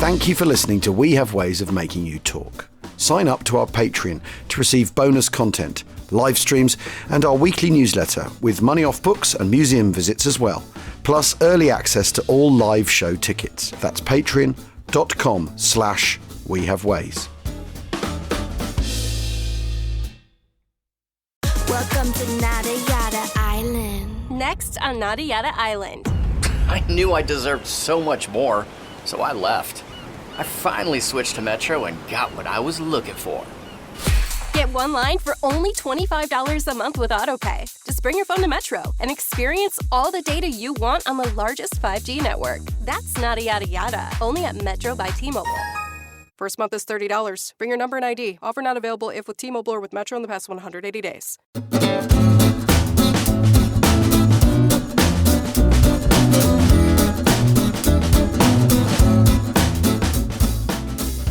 Thank you for listening to We Have Ways of Making You Talk. Sign up to our Patreon to receive bonus content, live streams, and our weekly newsletter with money off books and museum visits as well, plus early access to all live show tickets. That's patreon.com/wehaveways. Welcome to Nada Yada Island. Next on Nada Yada Island. I knew I deserved so much more, so I left. I finally switched to Metro and got what I was looking for. Get one line for only $25 a month with AutoPay. Just bring your phone to Metro and experience all the data you want on the largest 5G network. That's Nada Yada Yada, only at Metro by T-Mobile. First month is $30. Bring your number and ID. Offer not available if with T-Mobile or with Metro in the past 180 days.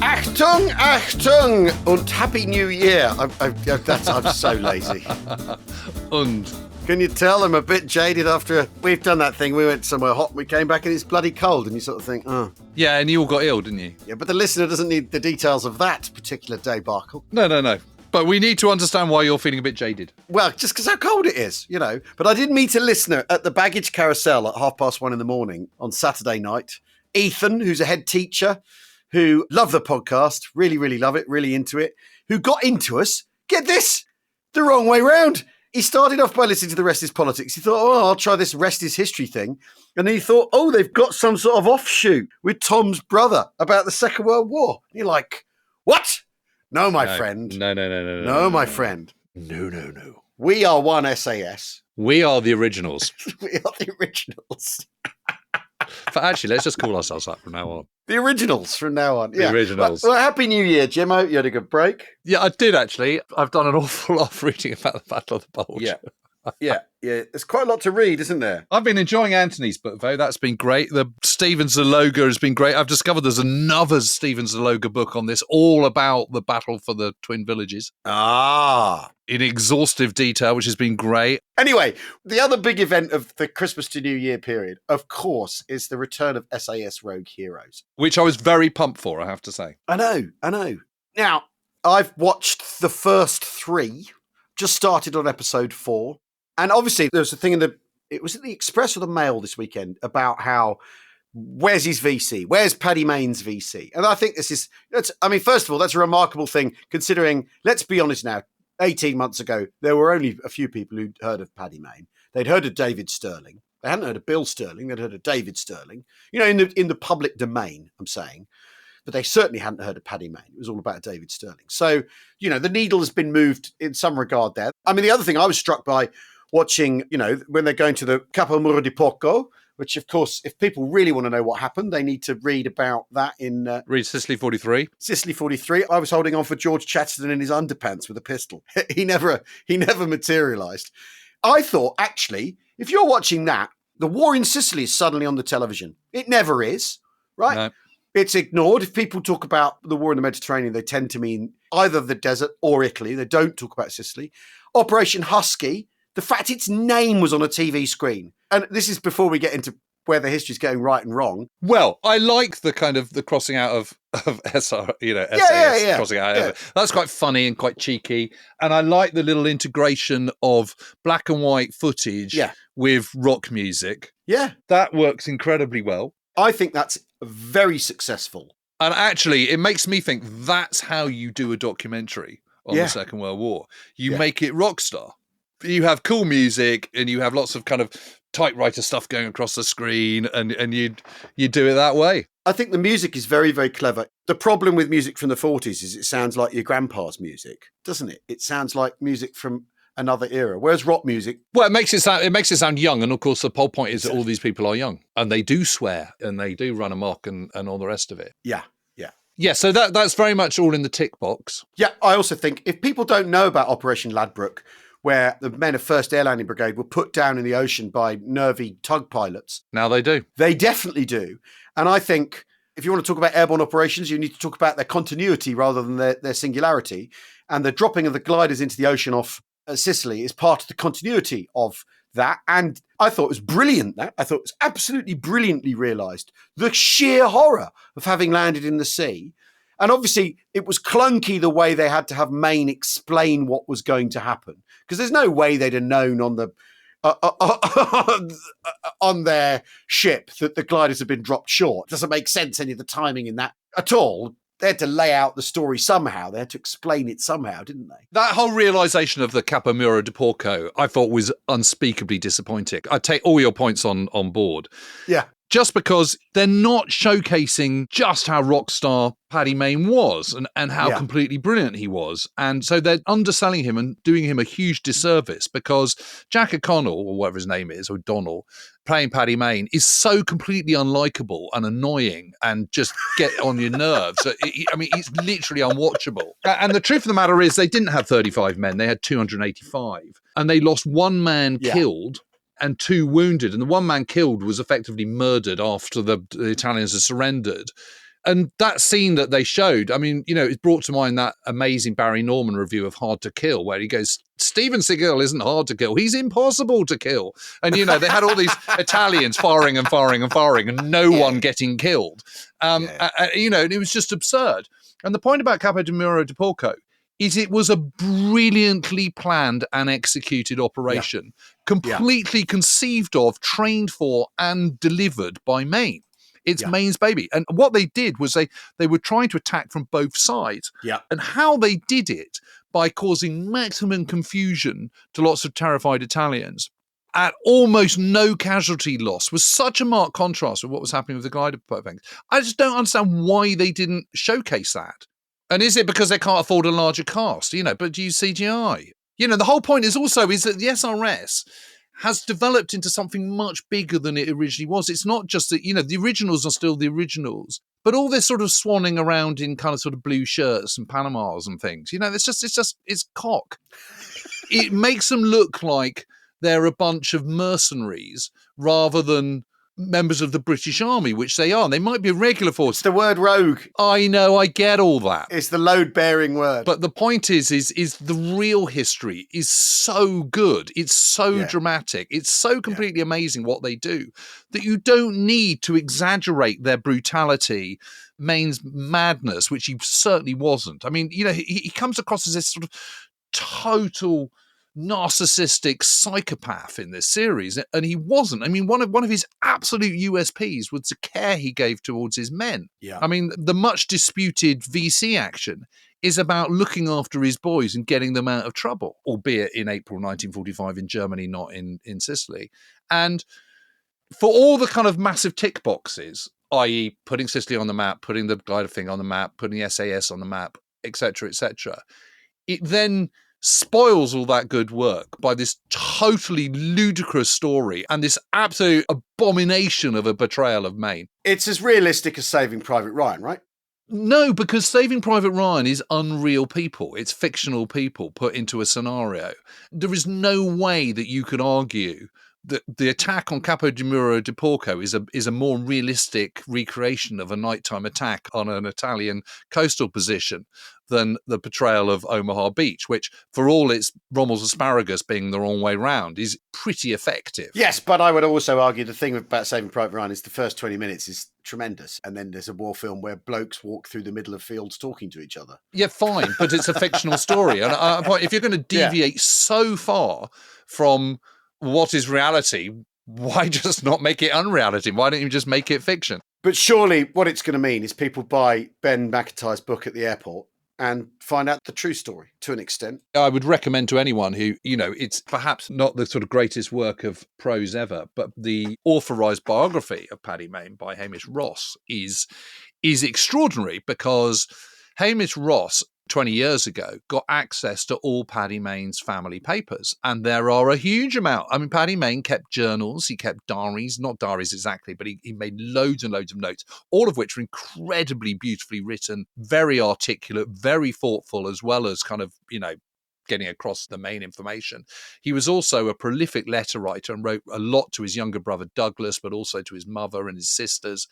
Achtung, Achtung, und Happy New Year. I'm so lazy. Und. Can you tell I'm a bit jaded after we've done that thing? We went somewhere hot and we came back and it's bloody cold and you sort of think, oh. Yeah, and you all got ill, didn't you? Yeah, but the listener doesn't need the details of that particular debacle. No. But we need to understand why you're feeling a bit jaded. Well, just because how cold it is, you know. But I did meet a listener at the baggage carousel at 1:30 in the morning on Saturday night. Ethan, who's a head teacher, who loved the podcast, really, really love it, really into it, who got into us, get this, the wrong way round. He started off by listening to the Rest is Politics. He thought, oh, I'll try this Rest is History thing. And then he thought, oh, they've got some sort of offshoot with Tom's brother about the Second World War. And you're like, what? No, my friend. No, my friend. No. We are one SAS. We are the originals. We are the originals. But actually, let's just call ourselves that from now on. The originals from now on. The originals. Well, Happy New Year, Jim. I hope you had a good break. Yeah, I did actually. I've done an awful lot of reading about the Battle of the Bulge. Yeah. There's quite a lot to read, isn't there? I've been enjoying Anthony's book, though. That's been great. The Stephen Zaloga has been great. I've discovered there's another Stephen Zaloga book on this, all about the battle for the Twin Villages. In exhaustive detail, which has been great. Anyway, the other big event of the Christmas to New Year period, of course, is the return of SAS Rogue Heroes. Which I was very pumped for, I have to say. I know. Now, I've watched the first 3, just started on episode 4. And obviously, there was a thing it was in the Express or the Mail this weekend about how, where's his VC? Where's Paddy Maine's VC? And I think first of all, that's a remarkable thing considering, let's be honest now, 18 months ago, there were only a few people who'd heard of Paddy Maine. They'd heard of David Sterling. They hadn't heard of Bill Sterling. They'd heard of David Sterling. You know, in the public domain, I'm saying. But they certainly hadn't heard of Paddy Maine. It was all about David Sterling. So, you know, the needle has been moved in some regard there. I mean, the other thing I was struck by watching, you know, when they're going to the Capomuro di Porco, which, of course, if people really want to know what happened, they need to read about that in... read Sicily 43. Sicily 43. I was holding on for George Chatterton in his underpants with a pistol. He never materialised. I thought, actually, if you're watching that, the war in Sicily is suddenly on the television. It never is, right? No. It's ignored. If people talk about the war in the Mediterranean, they tend to mean either the desert or Italy. They don't talk about Sicily. Operation Husky, the fact its name was on a TV screen. And this is before we get into where the history's going right and wrong. Well, I like the kind of the crossing out of SR, you know, SAS yeah. crossing out. Yeah. That's quite funny and quite cheeky. And I like the little integration of black and white footage with rock music. Yeah. That works incredibly well. I think that's very successful. And actually, it makes me think that's how you do a documentary on the Second World War. You make it rock star. You have cool music and you have lots of kind of typewriter stuff going across the screen and you do it that way. I think the music is very, very clever. The problem with music from the 40s is it sounds like your grandpa's music, doesn't it? It sounds like music from another era. Whereas rock music... Well, it makes it sound young. And of course, the whole point is that all these people are young and they do swear and they do run amok and all the rest of it. Yeah. Yeah, so that's very much all in the tick box. Yeah, I also think if people don't know about Operation Ladbroke, where the men of 1st Air Landing Brigade were put down in the ocean by nervy tug pilots. Now they do. They definitely do. And I think if you want to talk about airborne operations, you need to talk about their continuity rather than their singularity. And the dropping of the gliders into the ocean off Sicily is part of the continuity of that. And I thought it was brilliant. I thought it was absolutely brilliantly realised. The sheer horror of having landed in the sea. And obviously, it was clunky the way they had to have Maine explain what was going to happen. Because there's no way they'd have known on the on their ship that the gliders had been dropped short. It doesn't make sense, any of the timing in that at all. They had to lay out the story somehow. They had to explain it somehow, didn't they? That whole realisation of the Capomuro de Porco, I thought was unspeakably disappointing. I take all your points on board. Yeah. Just because they're not showcasing just how rock star Paddy Maine was and how completely brilliant he was. And so they're underselling him and doing him a huge disservice because Jack O'Connell, or whatever his name is, O'Donnell, playing Paddy Maine, is so completely unlikable and annoying and just get on your nerves. I mean, he's literally unwatchable. And the truth of the matter is they didn't have 35 men. They had 285. And they lost one man killed and 2 wounded. And the one man killed was effectively murdered after the Italians had surrendered. And that scene that they showed, I mean, it brought to mind that amazing Barry Norman review of Hard to Kill, where he goes, Steven Seagal isn't hard to kill. He's impossible to kill. And, they had all these Italians firing and firing and firing and no one getting killed. And it was just absurd. And the point about Capomuro de Porco is it was a brilliantly planned and executed operation, completely conceived of, trained for, and delivered by Maine. It's Maine's baby. And what they did was they were trying to attack from both sides. Yeah. And how they did it by causing maximum confusion to lots of terrified Italians at almost no casualty loss was such a marked contrast with what was happening with the glider things. I just don't understand why they didn't showcase that. And is it because they can't afford a larger cast, but use CGI? The whole point is that the SRS has developed into something much bigger than it originally was. It's not just that, the originals are still the originals, but all this sort of swanning around in kind of sort of blue shirts and Panamas and things, it's cock. It makes them look like they're a bunch of mercenaries rather than members of the British Army, which they are. They might be a regular force. It's the word rogue. I know, I get all that. It's the load-bearing word. But the point is the real history is so good. It's so dramatic. It's so completely amazing what they do that you don't need to exaggerate their brutality, Maine's madness, which he certainly wasn't. I mean, he comes across as this sort of total narcissistic psychopath in this series, and he wasn't. I mean, one of his absolute USPs was the care he gave towards his men. Yeah. I mean, the much disputed VC action is about looking after his boys and getting them out of trouble, albeit in April 1945 in Germany, not in Sicily. And for all the kind of massive tick boxes, i.e. putting Sicily on the map, putting the glider thing on the map, putting the SAS on the map, etc., it then spoils all that good work by this totally ludicrous story and this absolute abomination of a betrayal of Maine. It's as realistic as Saving Private Ryan, right? No, because Saving Private Ryan is unreal people. It's fictional people put into a scenario. There is no way that you could argue that the attack on Capomuro de Porco is a more realistic recreation of a nighttime attack on an Italian coastal position than the portrayal of Omaha Beach, which, for all its Rommel's asparagus being the wrong way round, is pretty effective. Yes, but I would also argue the thing about Saving Private Ryan is the first 20 minutes is tremendous. And then there's a war film where blokes walk through the middle of fields talking to each other. Yeah, fine, but it's a fictional story. And if you're going to deviate so far from what is reality, why just not make it unreality? Why don't you just make it fiction? But surely what it's going to mean is people buy Ben McIntyre's book at the airport and find out the true story to an extent. I would recommend to anyone who, it's perhaps not the sort of greatest work of prose ever, but the authorised biography of Paddy Maine by Hamish Ross is extraordinary, because Hamish Ross 20 years ago got access to all Paddy Maine's family papers, and there are a huge amount. I mean, Paddy Maine kept journals, he kept diaries, not diaries exactly, but he made loads and loads of notes, all of which were incredibly beautifully written, very articulate, very thoughtful, as well as kind of, getting across the main information. He was also a prolific letter writer and wrote a lot to his younger brother Douglas, but also to his mother and his sisters.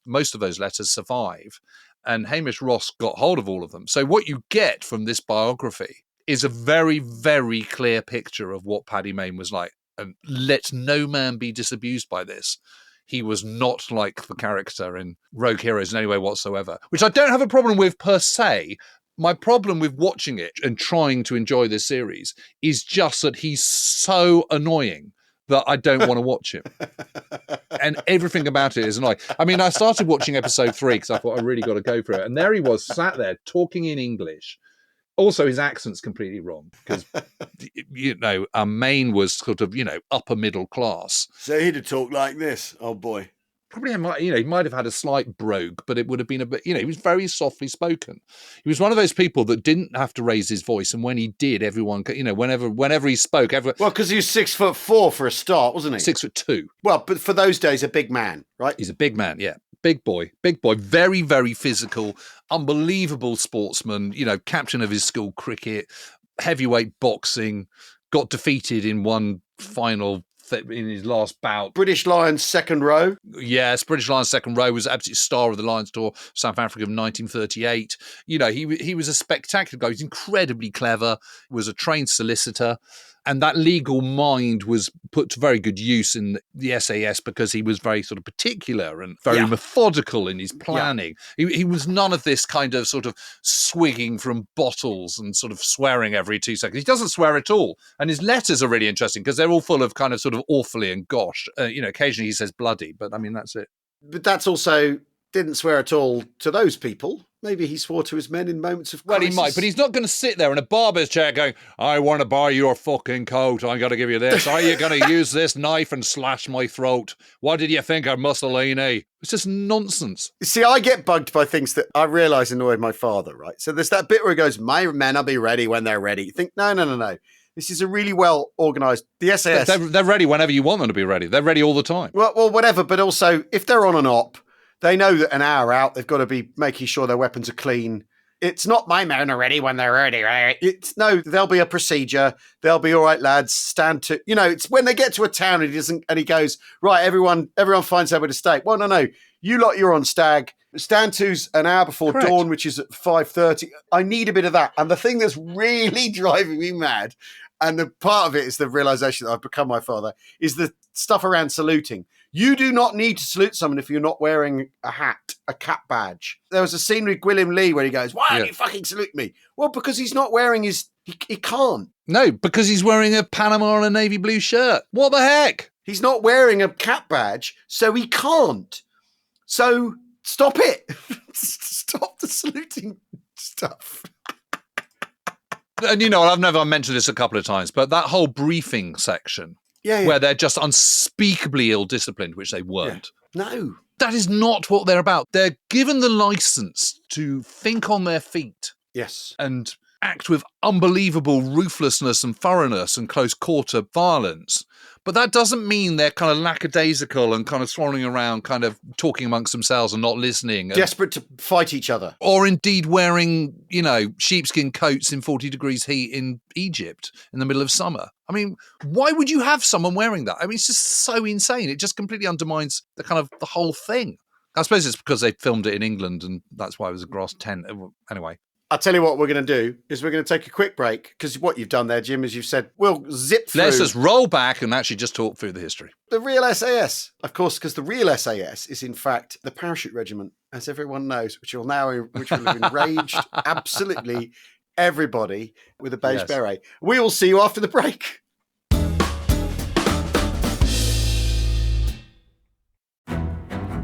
Most of those letters survive. And Hamish Ross got hold of all of them. So what you get from this biography is a very, very clear picture of what Paddy Maine was like. and let no man be disabused by this. He was not like the character in Rogue Heroes in any way whatsoever, which I don't have a problem with per se. My problem with watching it and trying to enjoy this series is just that he's so annoying that I don't want to watch him. And everything about it is annoying. I mean, I started watching episode 3 because I thought I really got to go for it. And there he was sat there talking in English. Also, his accent's completely wrong because, Maine was sort of, upper middle class. So he'd have talked like this, oh boy. Probably, he might have had a slight brogue, but it would have been a bit, he was very softly spoken. He was one of those people that didn't have to raise his voice. And when he did, everyone, whenever he spoke, everyone. Well, because he was 6'4" for a start, wasn't he? 6'2". Well, but for those days, a big man, right? He's a big man, yeah. Big boy, very, very physical, unbelievable sportsman, captain of his school cricket, heavyweight boxing, got defeated in one final in his last bout. British Lions second row. Yes, British Lions second row, was absolute star of the Lions tour, South Africa of 1938. He was a spectacular guy. He was incredibly clever, was a trained solicitor. And that legal mind was put to very good use in the SAS because he was very sort of particular and very methodical in his planning. Yeah. He was none of this kind of sort of swigging from bottles and sort of swearing every 2 seconds. He doesn't swear at all. And his letters are really interesting because they're all full of kind of sort of awfully and gosh. Occasionally he says bloody, but I mean, that's it. But that's also didn't swear at all to those people. Maybe he swore to his men in moments of crisis. Well, he might, but he's not going to sit there in a barber's chair going, I want to buy your fucking coat. I got to give you this. Are you going to use this knife and slash my throat? What did you think of Mussolini? It's just nonsense. See, I get bugged by things that I realise annoyed my father, right? So there's that bit where he goes, my men will be ready when they're ready. You think, no. This is a really well organised... The SAS... They're ready whenever you want them to be ready. They're ready all the time. Well, whatever. But also, if they're on an op, they know that an hour out, they've got to be making sure their weapons are clean. It's not my men are ready when they're ready, right? There'll be a procedure. They'll be all right, lads. Stand to, it's when they get to a town and he goes, right, everyone finds somewhere to stay. Well, no. You lot, you're on stag. Stand to's an hour before Correct. Dawn, which is at 5:30. I need a bit of that. And the thing that's really driving me mad, and the part of it is the realization that I've become my father, is the stuff around saluting. You do not need to salute someone if you're not wearing a hat, a cap badge. There was a scene with Gwilym Lee where he goes, why don't you fucking salute me? Well, because he's not wearing he can't. No, because he's wearing a Panama and a navy blue shirt. What the heck? He's not wearing a cap badge, so he can't. So stop it. Stop the saluting stuff. And I've mentioned this a couple of times, but that whole briefing section, where they're just unspeakably ill-disciplined, which they weren't. Yeah. No. That is not what they're about. They're given the license to think on their feet. Yes. And act with unbelievable ruthlessness and thoroughness and close-quarter violence. But that doesn't mean they're kind of lackadaisical and kind of swanning around, kind of talking amongst themselves and not listening. Desperate to fight each other. Or indeed wearing, sheepskin coats in 40 degrees heat in Egypt in the middle of summer. I mean, why would you have someone wearing that? I mean, it's just so insane. It just completely undermines the whole thing. I suppose it's because they filmed it in England and that's why it was a grass tent. Anyway. I'll tell you what we're going to do is we're going to take a quick break because what you've done there, Jim, is you've said, we'll zip through. Let's just roll back and actually just talk through the history. The real SAS, of course, because the real SAS is in fact the parachute regiment, as everyone knows, which will have enraged absolutely everybody with a beige beret. We will see you after the break.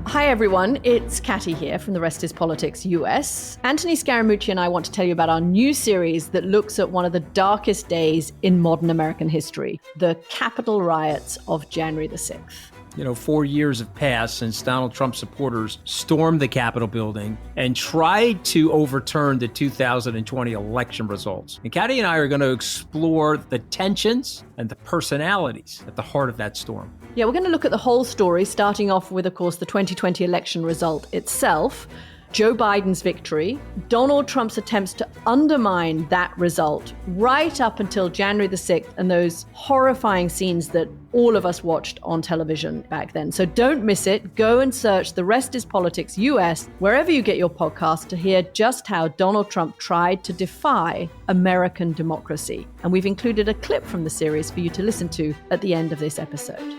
Hi everyone, it's Catty here from The Rest is Politics US. Anthony Scaramucci and I want to tell you about our new series that looks at one of the darkest days in modern American history, the Capitol riots of January the 6th. 4 years have passed since Donald Trump supporters stormed the Capitol building and tried to overturn the 2020 election results. And Catty and I are going to explore the tensions and the personalities at the heart of that storm. Yeah, we're going to look at the whole story, starting off with, of course, the 2020 election result itself. Joe Biden's victory, Donald Trump's attempts to undermine that result right up until January the 6th, and those horrifying scenes that all of us watched on television back then. So don't miss it. Go and search The Rest is Politics US, wherever you get your podcast, to hear just how Donald Trump tried to defy American democracy. And we've included a clip from the series for you to listen to at the end of this episode.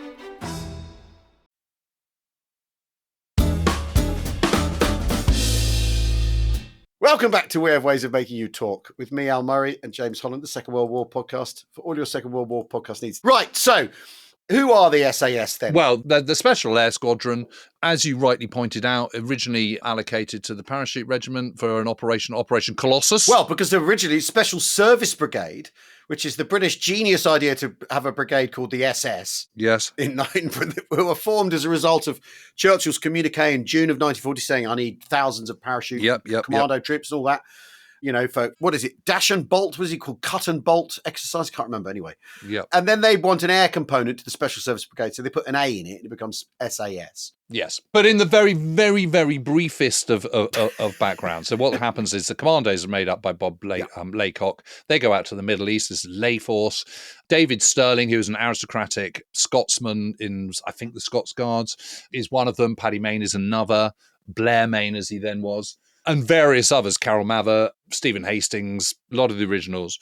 Welcome back to We Have Ways of Making You Talk with me, Al Murray, and James Holland, the Second World War podcast, for all your Second World War podcast needs. Right, so who are the SAS then? Well, the Special Air Squadron, as you rightly pointed out, originally allocated to the Parachute Regiment for an Operation Colossus. Well, because originally Special Service Brigade, which is the British genius idea to have a brigade called the SS. Yes. Who were formed as a result of Churchill's communique in June of 1940 saying, I need thousands of parachute commando troops and all that. You know, for, what is it, dash and bolt? Was it called cut and bolt exercise? Can't remember anyway. Yeah. And then they want an air component to the Special Service Brigade, so they put an A in it and it becomes SAS. Yes. But in the very, very, very briefest of background. So what happens is the commandos are made up by Bob Laycock. They go out to the Middle East. This is Lay Force. David Stirling, who was an aristocratic Scotsman in, I think, the Scots Guards, is one of them. Paddy Maine is another. Blair Mayne, as he then was. And various others, Carol Mather, Stephen Hastings, a lot of the originals.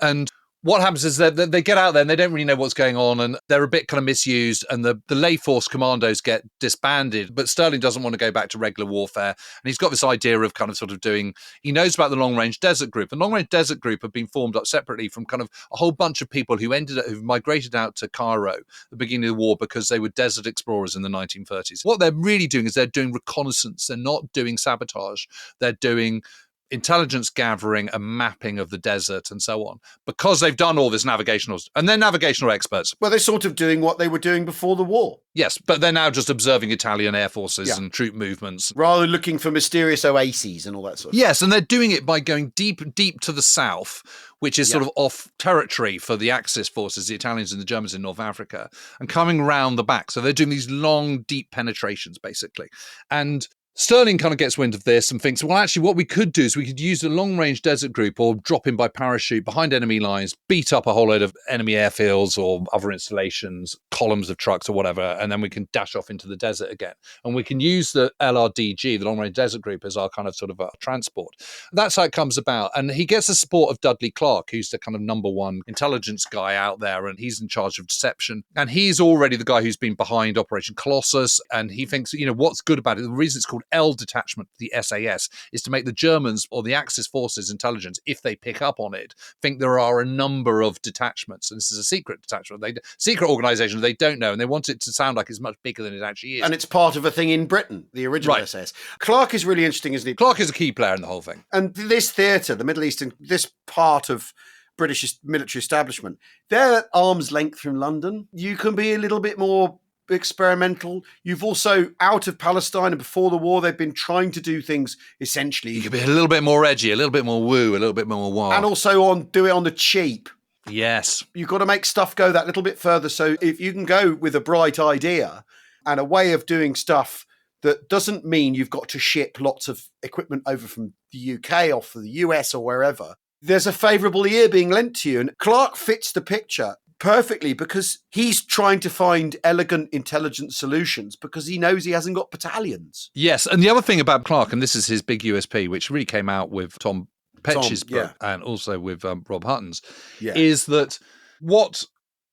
And what happens is that they get out there and they don't really know what's going on, and they're a bit kind of misused, and the Lay Force commandos get disbanded. But Stirling doesn't want to go back to regular warfare, and he's got this idea of kind of sort of doing, he knows about the Long Range Desert Group. The Long Range Desert Group have been formed up separately from kind of a whole bunch of people who've migrated out to Cairo at the beginning of the war because they were desert explorers in the 1930s. What they're really doing is they're doing reconnaissance. They're not doing sabotage. They're doing intelligence gathering and mapping of the desert and so on, because they've done all this navigational, and they're navigational experts. Well, they're sort of doing what they were doing before the war. Yes, but they're now just observing Italian air forces and troop movements. Rather than looking for mysterious oases and all that sort of Yes, and they're doing it by going deep to the south, which is sort of off territory for the Axis forces, the Italians and the Germans in North Africa, and coming round the back. So they're doing these long, deep penetrations, basically. And Stirling kind of gets wind of this and thinks, well, actually, what we could do is we could use the long-range desert group or drop in by parachute behind enemy lines, beat up a whole load of enemy airfields or other installations, columns of trucks or whatever, and then we can dash off into the desert again. And we can use the LRDG, the long-range desert group, as our kind of sort of transport. That's how it comes about. And he gets the support of Dudley Clark, who's the kind of number one intelligence guy out there, and he's in charge of deception. And he's already the guy who's been behind Operation Colossus, and he thinks, you know, what's good about it, the reason it's called L detachment, the SAS, is to make the Germans or the Axis forces intelligence, if they pick up on it, think there are a number of detachments. And this is a secret detachment, secret organisation they don't know, and they want it to sound like it's much bigger than it actually is. And it's part of a thing in Britain, the original SAS. Clark is really interesting, isn't he? Clark is a key player in the whole thing. And this theatre, the Middle East, and this part of British military establishment, they're at arm's length from London. You can be a little bit more experimental. You've also, out of Palestine and before the war, they've been trying to do things essentially. You could be a little bit more edgy, a little bit more woo, a little bit more wild. And also do it on the cheap. Yes. You've got to make stuff go that little bit further. So if you can go with a bright idea and a way of doing stuff that doesn't mean you've got to ship lots of equipment over from the UK or from the US or wherever, there's a favourable ear being lent to you. And Clark fits the picture perfectly because he's trying to find elegant, intelligent solutions because he knows he hasn't got battalions. Yes, and the other thing about Clark, and this is his big USP, which really came out with Tom Petch's book and also with Rob Hutton's, is that what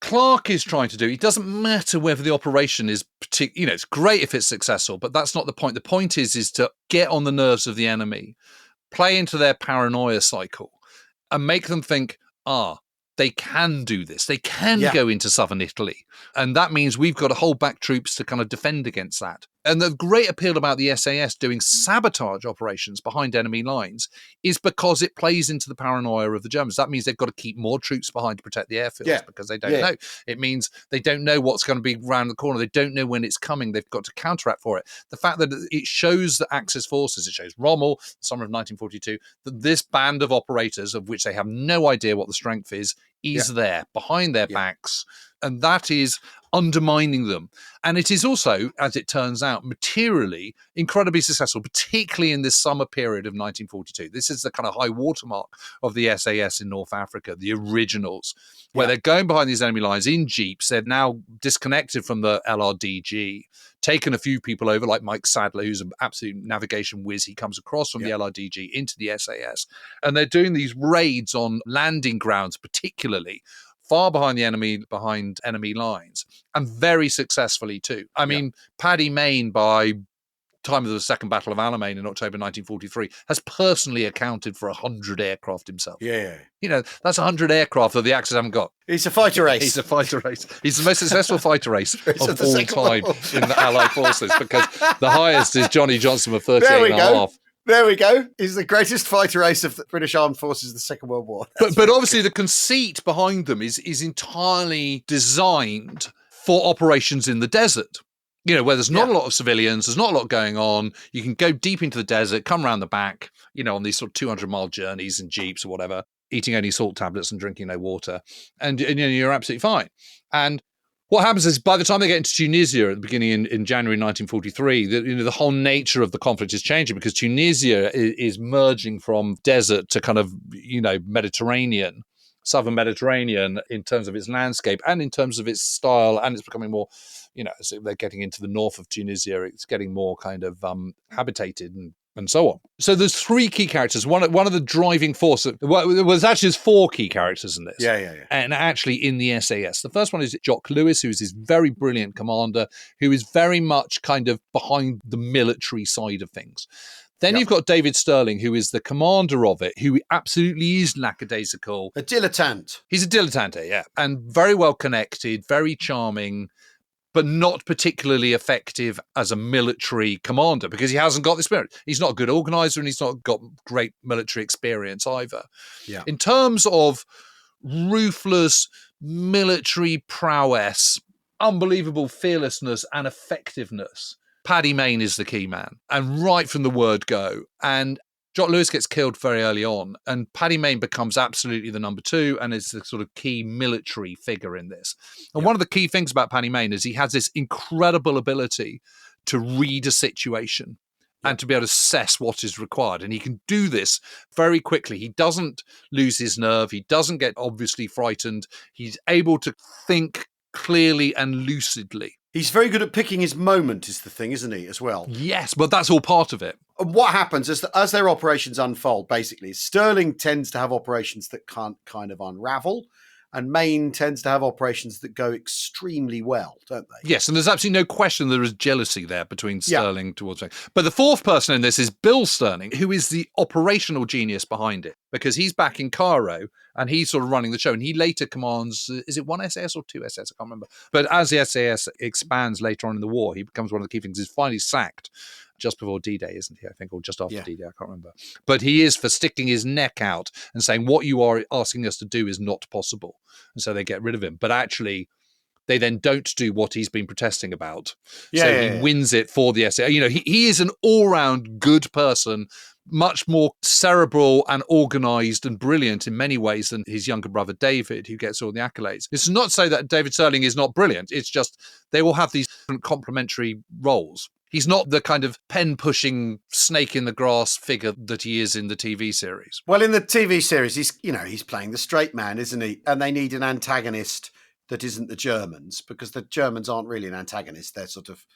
Clark is trying to do, it doesn't matter whether the operation is it's great if it's successful, but that's not the point. The point is to get on the nerves of the enemy, play into their paranoia cycle, and make them think, they can do this. They can go into southern Italy. And that means we've got to hold back troops to kind of defend against that. And the great appeal about the SAS doing sabotage operations behind enemy lines is because it plays into the paranoia of the Germans. That means they've got to keep more troops behind to protect the airfields because they don't know. It means they don't know what's going to be around the corner. They don't know when it's coming. They've got to counteract for it. The fact that it shows the Axis forces, it shows Rommel, the summer of 1942, that this band of operators, of which they have no idea what the strength is is there behind their backs, and that is undermining them. And it is also, as it turns out, materially incredibly successful, particularly in this summer period of 1942. This is the kind of high watermark of the SAS in North Africa, the originals, where they're going behind these enemy lines in jeeps. They're now disconnected from the LRDG, taken a few people over, like Mike Sadler, who's an absolute navigation whiz. He comes across from the LRDG into the SAS, and they're doing these raids on landing grounds, particularly far behind the enemy, behind enemy lines, and very successfully too. I mean, Paddy Maine, by time of the Second Battle of Alamein in October 1943, has personally accounted for 100 aircraft himself. Yeah. You know, that's 100 aircraft that the Axis haven't got. He's a fighter race. He's a fighter race. He's the most successful fighter race of all time in the Allied forces, because the highest is Johnny Johnson with 38 and a half. There we go. He's the greatest fighter race of the British Armed Forces of the Second World War. But obviously the conceit behind them is entirely designed for operations in the desert. You know, where there's not a lot of civilians, there's not a lot going on. You can go deep into the desert, come around the back, you know, on these sort of 200-mile journeys in jeeps or whatever, eating only salt tablets and drinking no water. And you know, you're absolutely fine. And what happens is, by the time they get into Tunisia at the beginning in January 1943, the whole nature of the conflict is changing, because Tunisia is merging from desert to kind of, you know, Mediterranean, southern Mediterranean, in terms of its landscape and in terms of its style, and it's becoming more, you know, so they're getting into the north of Tunisia, it's getting more kind of habitated and so on. So there's three key characters. One of the driving force. There's actually four key characters in this. Yeah. And actually in the SAS. The first one is Jock Lewis, who is this very brilliant commander, who is very much kind of behind the military side of things. Then you've got David Stirling, who is the commander of it, who absolutely is lackadaisical. A dilettante. He's a dilettante, yeah. And very well connected, very charming, but not particularly effective as a military commander, because he hasn't got the spirit. He's not a good organizer, and he's not got great military experience either. Yeah. In terms of ruthless military prowess, unbelievable fearlessness and effectiveness, Paddy Maine is the key man, and right from the word go. And Jock Lewis gets killed very early on, and Paddy Maine becomes absolutely the number two and is the sort of key military figure in this. And one of the key things about Paddy Maine is he has this incredible ability to read a situation and to be able to assess what is required. And he can do this very quickly. He doesn't lose his nerve. He doesn't get obviously frightened. He's able to think clearly and lucidly. He's very good at picking his moment, is the thing, isn't he, as well? Yes, but that's all part of it. And what happens is that as their operations unfold, basically, Stirling tends to have operations that can't kind of unravel, and Maine tends to have operations that go extremely well, don't they? Yes, and there's absolutely no question there is jealousy there between Stirling towards Maine. But the fourth person in this is Bill Stirling, who is the operational genius behind it, because he's back in Cairo and he's sort of running the show. And he later commands, is it one SAS or two SAS? I can't remember. But as the SAS expands later on in the war, he becomes one of the key things. He's finally sacked just before D-Day, isn't he? I think, or just after D-Day, I can't remember. But he is for sticking his neck out and saying, what you are asking us to do is not possible. And so they get rid of him. But actually, they then don't do what he's been protesting about. He wins it for the SAS. You know, he is an all-round good person, much more cerebral and organised and brilliant in many ways than his younger brother David, who gets all the accolades. This is not to say that David Stirling is not brilliant. It's just they all have these complementary roles. He's not the kind of pen-pushing, snake-in-the-grass figure that he is in the TV series. Well, in the TV series, he's playing the straight man, isn't he? And they need an antagonist that isn't the Germans, because the Germans aren't really an antagonist. They're sort of...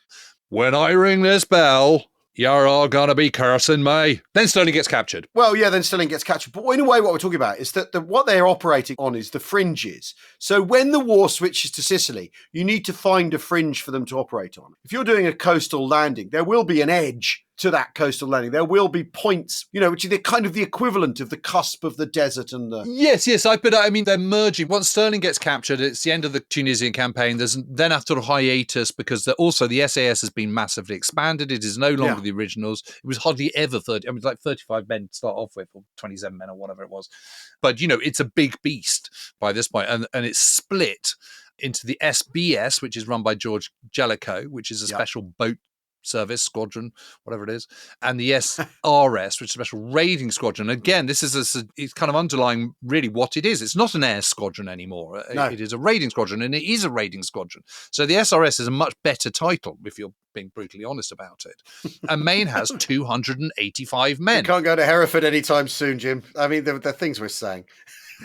When I ring this bell, you're all going to be cursing me. Then Stirling gets captured. Well, yeah, then Stirling gets captured. But in a way, what we're talking about is that what they're operating on is the fringes. So when the war switches to Sicily, you need to find a fringe for them to operate on. If you're doing a coastal landing, there will be an edge to that coastal landing. There will be points, you know, which are kind of the equivalent of the cusp of the desert and the... Yes. But I mean, they're merging. Once Stirling gets captured, it's the end of the Tunisian campaign. There's then a sort of hiatus because the SAS has been massively expanded. It is no longer the originals. It was hardly ever 30. I mean, like 35 men to start off with, or 27 men or whatever it was. But, you know, it's a big beast by this point, and it's split into the SBS, which is run by George Jellicoe, which is a special boat Service Squadron, whatever it is, and the SRS, which is Special Raiding Squadron. Again, this is it's kind of underlying really what it is. It's not an air squadron anymore. No. It is a raiding squadron, and it is a raiding squadron. So the SRS is a much better title, if you're being brutally honest about it. And Maine has 285 men. You can't go to Hereford anytime soon, Jim. I mean, the things we're saying.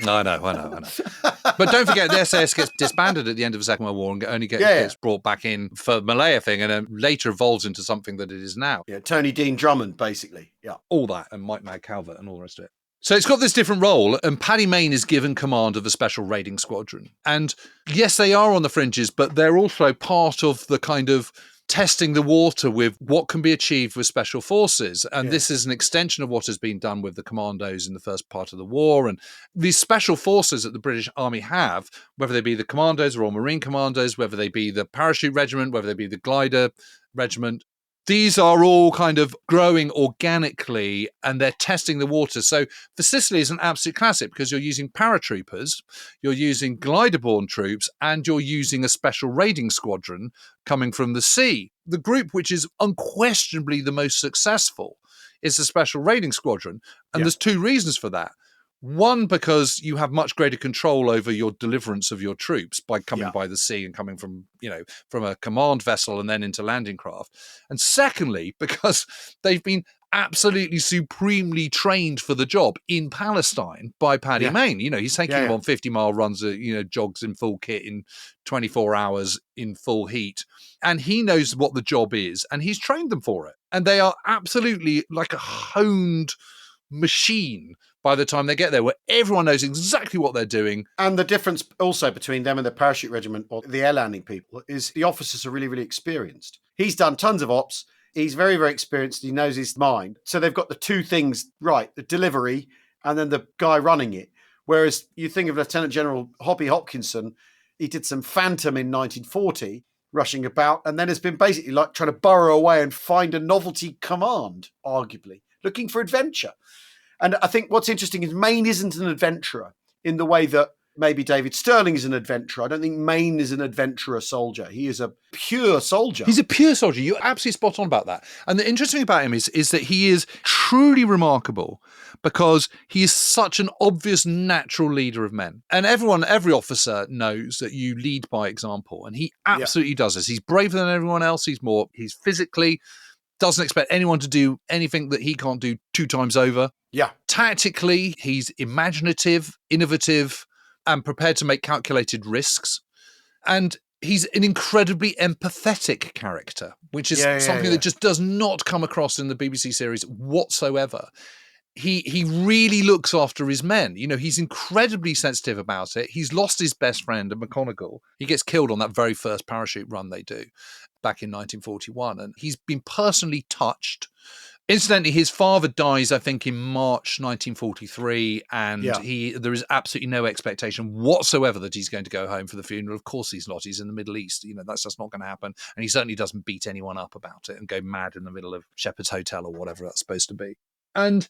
I know. But don't forget, the SAS gets disbanded at the end of the Second World War and only gets brought back in for Malaya thing, and then later evolves into something that it is now. Yeah, Tony Dean Drummond, basically. Yeah. All that, and Mike Mad Calvert and all the rest of it. So it's got this different role, and Paddy Maine is given command of the Special Raiding Squadron. And yes, they are on the fringes, but they're also part of the kind of testing the water with what can be achieved with special forces. And this is an extension of what has been done with the commandos in the first part of the war. And these special forces that the British Army have, whether they be the commandos, Royal Marine Commandos, whether they be the parachute regiment, whether they be the glider regiment, these are all kind of growing organically, and they're testing the water. So for Sicily is an absolute classic, because you're using paratroopers, you're using glider-borne troops, and you're using a special raiding squadron coming from the sea. The group which is unquestionably the most successful is the Special Raiding Squadron. And there's two reasons for that. One, because you have much greater control over your deliverance of your troops by coming by the sea and coming from, from a command vessel and then into landing craft. And secondly, because they've been absolutely supremely trained for the job in Palestine by Paddy Maine. He's taking them on 50-mile runs, jogs in full kit in 24 hours in full heat. And he knows what the job is, and he's trained them for it. And they are absolutely like a honed machine by the time they get there, where everyone knows exactly what they're doing. And the difference also between them and the parachute regiment or the air landing people is the officers are really, really experienced. He's done tons of ops. He's very, very experienced. He knows his mind. So they've got the two things right, the delivery and then the guy running it. Whereas you think of Lieutenant General Hoppy Hopkinson, he did some Phantom in 1940, rushing about, and then has been basically like trying to burrow away and find a novelty command, arguably, looking for adventure. And I think what's interesting is Maine isn't an adventurer in the way that maybe David Sterling is an adventurer. I don't think Maine is an adventurer soldier. He is a pure soldier. He's a pure soldier. You're absolutely spot on about that. And the interesting thing about him is that he is truly remarkable because he is such an obvious natural leader of men. And every officer knows that you lead by example. And he absolutely does this. He's braver than everyone else. He's physically doesn't expect anyone to do anything that he can't do 2 times over. Yeah. Tactically, he's imaginative, innovative, and prepared to make calculated risks. And he's an incredibly empathetic character, which is something that just does not come across in the BBC series whatsoever. He really looks after his men. He's incredibly sensitive about it. He's lost his best friend, McConaughey. He gets killed on that very first parachute run they do back in 1941. And he's been personally touched. Incidentally, his father dies, I think, in March 1943, and there is absolutely no expectation whatsoever that he's going to go home for the funeral. Of course he's not. He's in the Middle East. That's just not going to happen. And he certainly doesn't beat anyone up about it and go mad in the middle of Shepherd's Hotel or whatever that's supposed to be. And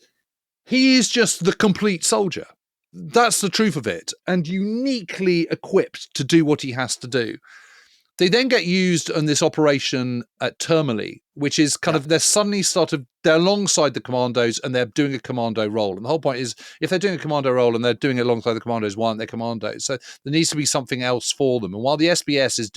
he is just the complete soldier. That's the truth of it, and uniquely equipped to do what he has to do. They then get used on this operation at Termoli, which is kind of, they're alongside the commandos and they're doing a commando role. And the whole point is, if they're doing a commando role and they're doing it alongside the commandos, why aren't they commandos? So there needs to be something else for them. And while the SBS is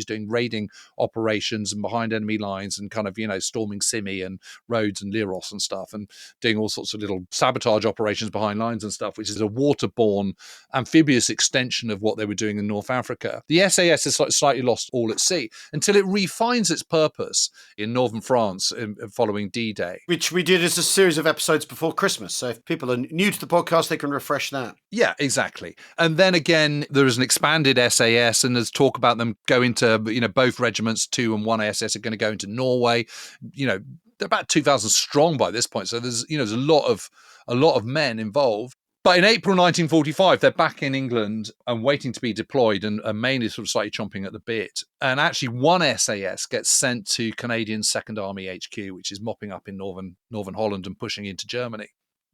doing raiding operations and behind enemy lines and kind of, storming Simi and Rhodes and Leros and stuff and doing all sorts of little sabotage operations behind lines and stuff, which is a waterborne amphibious extension of what they were doing in North Africa, the SAS is slightly lost all at sea until it refines its purpose in northern France following D-Day. Which we did as a series of episodes before Christmas. So if people are new to the podcast, they can refresh that. Yeah, exactly. And then again, there is an expanded SAS, and there's talk about them going to, both regiments, 2 and 1 SAS are going to go into Norway. They're about 2,000 strong by this point. So there's a lot of men involved. But in April 1945, they're back in England and waiting to be deployed, and Maine is sort of slightly chomping at the bit. And actually, 1 SAS gets sent to Canadian Second Army HQ, which is mopping up in northern Holland and pushing into Germany.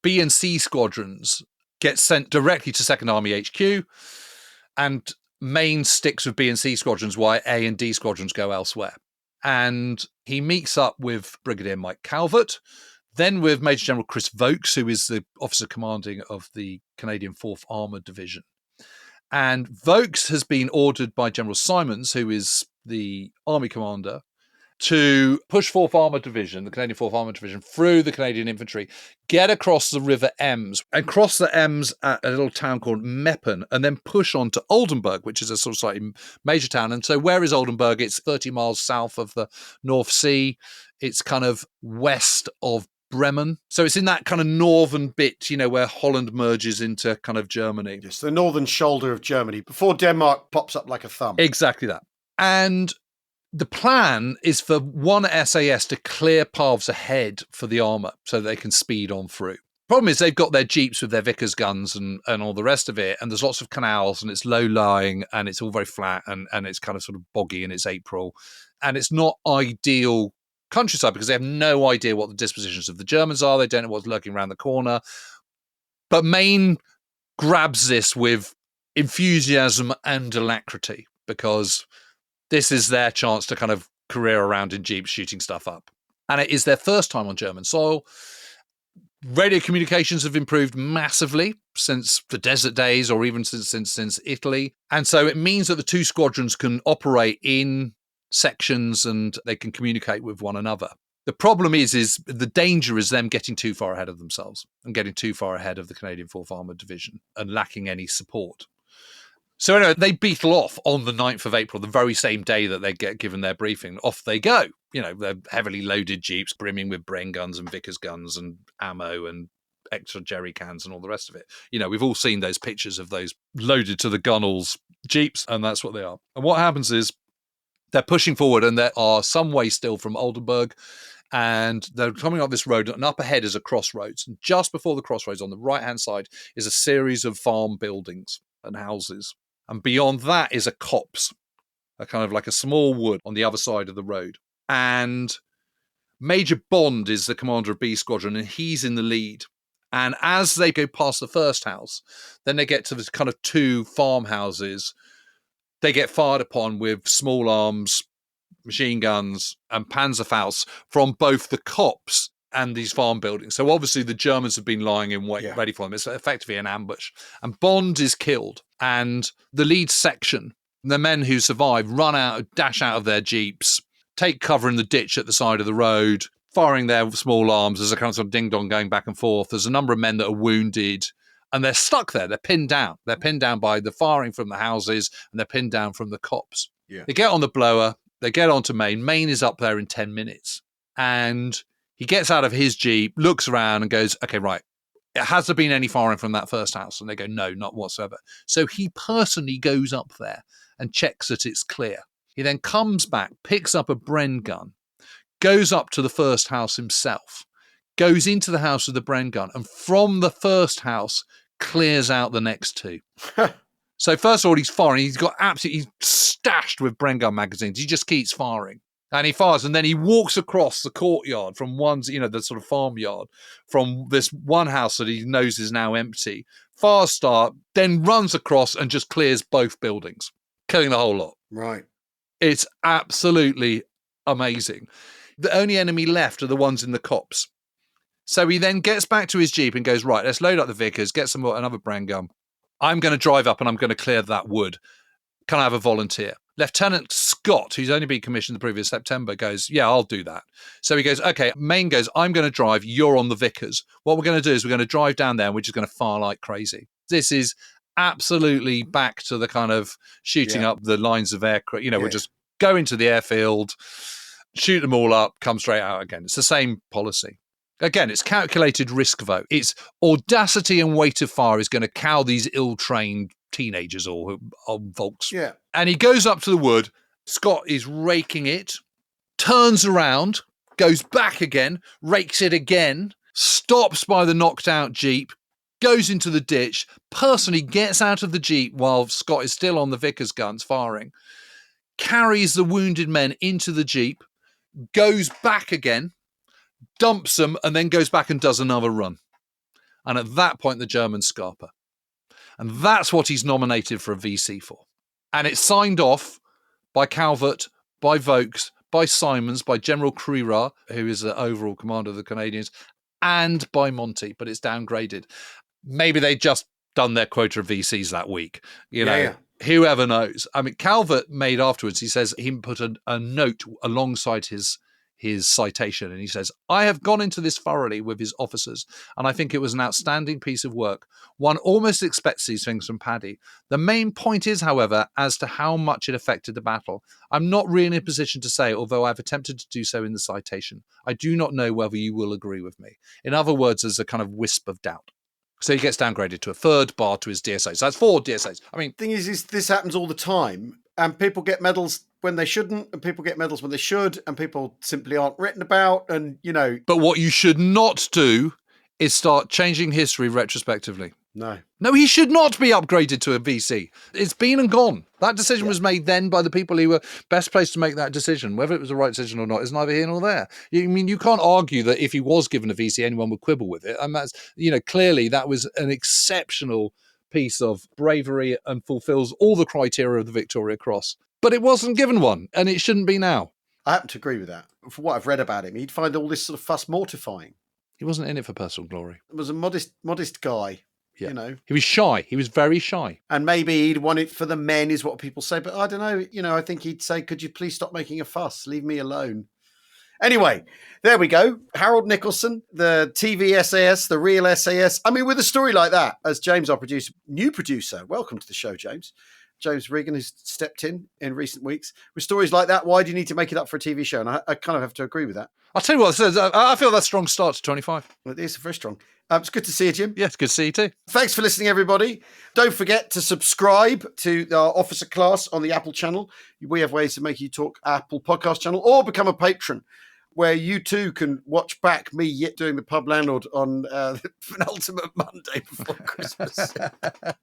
B and C squadrons get sent directly to Second Army HQ, and Maine sticks with B and C squadrons while A and D squadrons go elsewhere. And he meets up with Brigadier Mike Calvert, then with Major General Chris Vokes, who is the officer commanding of the Canadian 4th Armoured Division. And Vokes has been ordered by General Simons, who is the army commander, to push 4th Armoured Division, the Canadian 4th Armoured Division, through the Canadian infantry, get across the River Ems, and cross the Ems at a little town called Meppen, and then push on to Oldenburg, which is a sort of slightly major town. And so where is Oldenburg? It's 30 miles south of the North Sea. It's kind of west of Bremen. So it's in that kind of northern bit, where Holland merges into kind of Germany. Yes, the northern shoulder of Germany, before Denmark pops up like a thumb. Exactly that. And the plan is for one SAS to clear paths ahead for the armour so that they can speed on through. Problem is they've got their jeeps with their Vickers guns and all the rest of it, and there's lots of canals, and it's low-lying, and it's all very flat, and it's kind of sort of boggy, and it's April. And it's not ideal countryside because they have no idea what the dispositions of the Germans are. They don't know what's lurking around the corner. But Maine grabs this with enthusiasm and alacrity because this is their chance to kind of career around in jeeps shooting stuff up. And it is their first time on German soil. Radio communications have improved massively since the desert days, or even since Italy. And so it means that the two squadrons can operate in sections and they can communicate with one another. The problem is the danger is them getting too far ahead of themselves and getting too far ahead of the Canadian 4th Armoured Division and lacking any support. So anyway, they beetle off on the 9th of April, the very same day that they get given their briefing. Off they go. They're heavily loaded jeeps brimming with Bren guns and Vickers guns and ammo and extra jerry cans and all the rest of it. We've all seen those pictures of those loaded to the gunnels jeeps, and that's what they are. And what happens is they're pushing forward, and there are some way still from Oldenburg, and they're coming up this road, and up ahead is a crossroads. And just before the crossroads, on the right-hand side, is a series of farm buildings and houses. And beyond that is a copse, a kind of like a small wood on the other side of the road. And Major Bond is the commander of B Squadron, and he's in the lead. And as they go past the first house, then they get to the kind of two farmhouses. They get fired upon with small arms, machine guns, and Panzerfaust from both the copse and these farm buildings. So obviously the Germans have been lying in wait, ready for them. It's effectively an ambush. And Bond is killed. And the lead section, the men who survive, dash out of their jeeps, take cover in the ditch at the side of the road, firing their small arms. There's a kind of sort of ding-dong going back and forth. There's a number of men that are wounded. And they're stuck there. They're pinned down. They're pinned down by the firing from the houses, and they're pinned down from the copse. Yeah. They get on the blower. They get onto Maine. Maine is up there in 10 minutes. And he gets out of his jeep, looks around and goes, okay, right. Has there been any firing from that first house? And they go, no, not whatsoever. So he personally goes up there and checks that it's clear. He then comes back, picks up a Bren gun, goes up to the first house himself, goes into the house with the Bren gun, and from the first house clears out the next two. So first of all, he's firing. He's stashed with Bren gun magazines. He just keeps firing. And he fires, and then he walks across the courtyard from the sort of farmyard, from this one house that he knows is now empty. Fires start, then runs across and just clears both buildings, killing the whole lot. Right. It's absolutely amazing. The only enemy left are the ones in the copse. So he then gets back to his jeep and goes, right, let's load up the Vickers, get another Bren gun. I'm going to drive up and I'm going to clear that wood. Can I have a volunteer? Lieutenant Scott, who's only been commissioned the previous September, goes, yeah, I'll do that. So he goes, okay, Maine goes, I'm going to drive, you're on the Vickers. What we're going to do is we're going to drive down there and we're just going to fire like crazy. This is absolutely back to the kind of shooting up the lines of aircraft. We'll just go into the airfield, shoot them all up, come straight out again. It's the same policy. Again, it's calculated risk vote. Its audacity and weight of fire is going to cow these ill-trained teenagers or folks. Yeah. And he goes up to the wood. Scott is raking it, turns around, goes back again, rakes it again, stops by the knocked-out jeep, goes into the ditch, personally gets out of the jeep while Scott is still on the Vickers guns firing, carries the wounded men into the jeep, goes back again, dumps them, and then goes back and does another run. And at that point, the Germans scarper. And that's what he's nominated for a VC for. And it's signed off by Calvert, by Vokes, by Simons, by General Crira, who is the overall commander of the Canadians, and by Monty, but it's downgraded. Maybe they just done their quota of VCs that week. Whoever knows. I mean, Calvert made afterwards, he says he put a note alongside his citation, and he says, I have gone into this thoroughly with his officers, and I think it was an outstanding piece of work. One almost expects these things from Paddy. The main point is, however, as to how much it affected the battle. I'm not really in a position to say, although I've attempted to do so in the citation. I do not know whether you will agree with me. In other words, there's a kind of wisp of doubt. So he gets downgraded to a third, bar to his DSA. So that's 4 DSAs. I mean, the thing is this happens all the time, and people get medals when they shouldn't, and people get medals when they should, and people simply aren't written about, and, you know. But what you should not do is start changing history retrospectively. No, he should not be upgraded to a VC. It's been and gone. That decision was made then by the people who were best placed to make that decision. Whether it was the right decision or not is neither here nor there. I mean, you can't argue that if he was given a VC, anyone would quibble with it. And that's, clearly that was an exceptional piece of bravery and fulfills all the criteria of the Victoria Cross. But it wasn't given one, and it shouldn't be now. I happen to agree with that. From what I've read about him, he'd find all this sort of fuss mortifying. He wasn't in it for personal glory. He was a modest guy. Yeah. He was shy. He was very shy. And maybe he'd want it for the men, is what people say. But I don't know. I think he'd say, could you please stop making a fuss? Leave me alone. Anyway, there we go. Harold Nicholson, the TV SAS, the real SAS. I mean, with a story like that, as James, our new producer, welcome to the show, James Regan, who's stepped in recent weeks. With stories like that, why do you need to make it up for a TV show? And I kind of have to agree with that. I'll tell you what, I feel that's a strong start to 25. Well, it is very strong. It's good to see you, Jim. Yeah, it's good to see you too. Thanks for listening, everybody. Don't forget to subscribe to our officer class on the Apple channel. We have ways to make you talk Apple podcast channel, or become a patron, where you too can watch back me yet doing the pub landlord on the penultimate Monday before Christmas.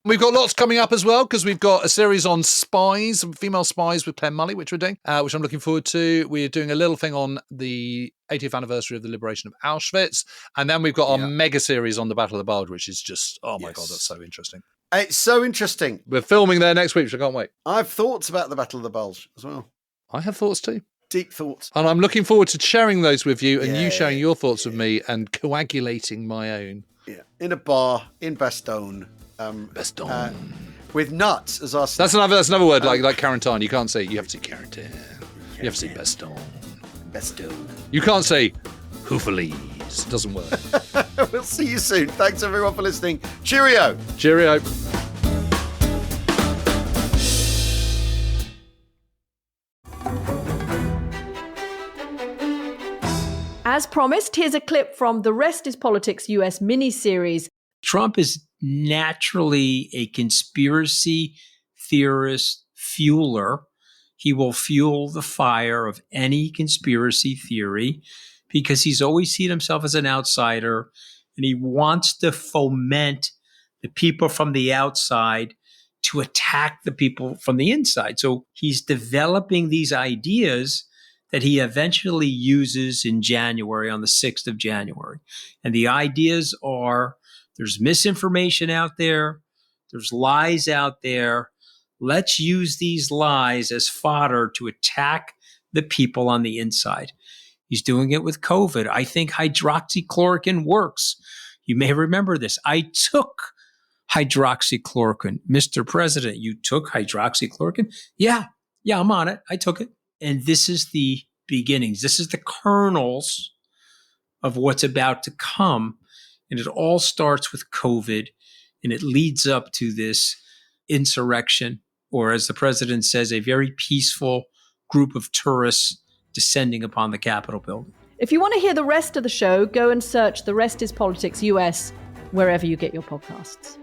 We've got lots coming up as well, because we've got a series on spies, female spies with Claire Mully, which we're doing, which I'm looking forward to. We're doing a little thing on the 80th anniversary of the liberation of Auschwitz. And then we've got our mega series on the Battle of the Bulge, which is just, oh my God, that's so interesting. It's so interesting. We're filming there next week, so I can't wait. I have thoughts about the Battle of the Bulge as well. I have thoughts too. Deep thoughts. And I'm looking forward to sharing those with you, and you sharing your thoughts with me, and coagulating my own. Yeah, in a bar in Bastogne. With nuts as our snack. That's another word, like Quarantine. You can't say, you have to say Quarantine. You have to say Bastogne. You can't say Hoofalies. It doesn't work. We'll see you soon. Thanks everyone for listening. Cheerio. Cheerio. As promised, here's a clip from The Rest is Politics US mini-series. Trump is naturally a conspiracy theorist fueler. He will fuel the fire of any conspiracy theory because he's always seen himself as an outsider, and he wants to foment the people from the outside to attack the people from the inside. So he's developing these ideas that he eventually uses in January, on the 6th of January. And the ideas are, there's misinformation out there, there's lies out there. Let's use these lies as fodder to attack the people on the inside. He's doing it with COVID. I think hydroxychloroquine works. You may remember this. I took hydroxychloroquine. Mr. President, you took hydroxychloroquine? Yeah, I'm on it. I took it. And this is the beginnings. This is the kernels of what's about to come. And it all starts with COVID, and it leads up to this insurrection, or as the president says, a very peaceful group of tourists descending upon the Capitol building. If you want to hear the rest of the show, go and search The Rest is Politics US wherever you get your podcasts.